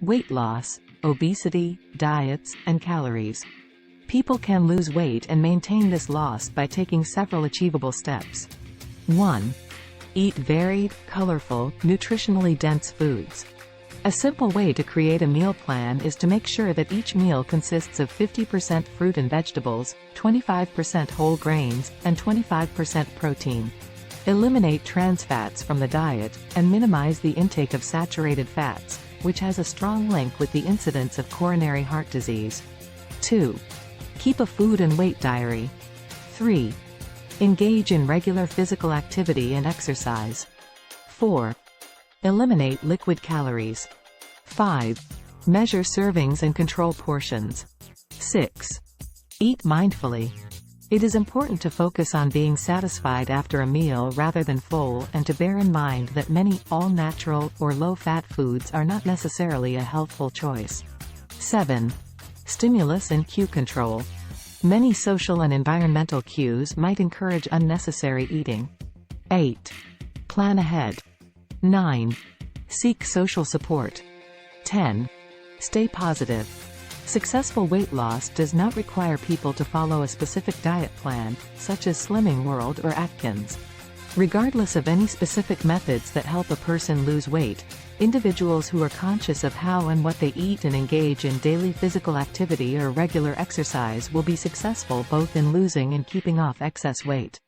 Weight loss, obesity, diets, and calories. People can lose weight and maintain this loss by taking several achievable steps. 1. Eat varied, colorful, nutritionally dense foods. A simple way to create a meal plan is to make sure that each meal consists of 50% fruit and vegetables, 25% whole grains, and 25% protein. Eliminate trans fats from the diet, and minimize the intake of saturated fats, which has a strong link with the incidence of coronary heart disease. 2. Keep a food and weight diary. 3. Engage in regular physical activity and exercise. 4. Eliminate liquid calories. 5. Measure servings and control portions. 6. Eat mindfully. It is important to focus on being satisfied after a meal rather than full, and to bear in mind that many all-natural or low-fat foods are not necessarily a healthful choice. 7. Stimulus and cue control. Many social and environmental cues might encourage unnecessary eating. 8. Plan ahead. 9. Seek social support. 10. Stay positive. Successful weight loss does not require people to follow a specific diet plan, such as Slimming World or Atkins. Regardless of any specific methods that help a person lose weight, individuals who are conscious of how and what they eat and engage in daily physical activity or regular exercise will be successful both in losing and keeping off excess weight.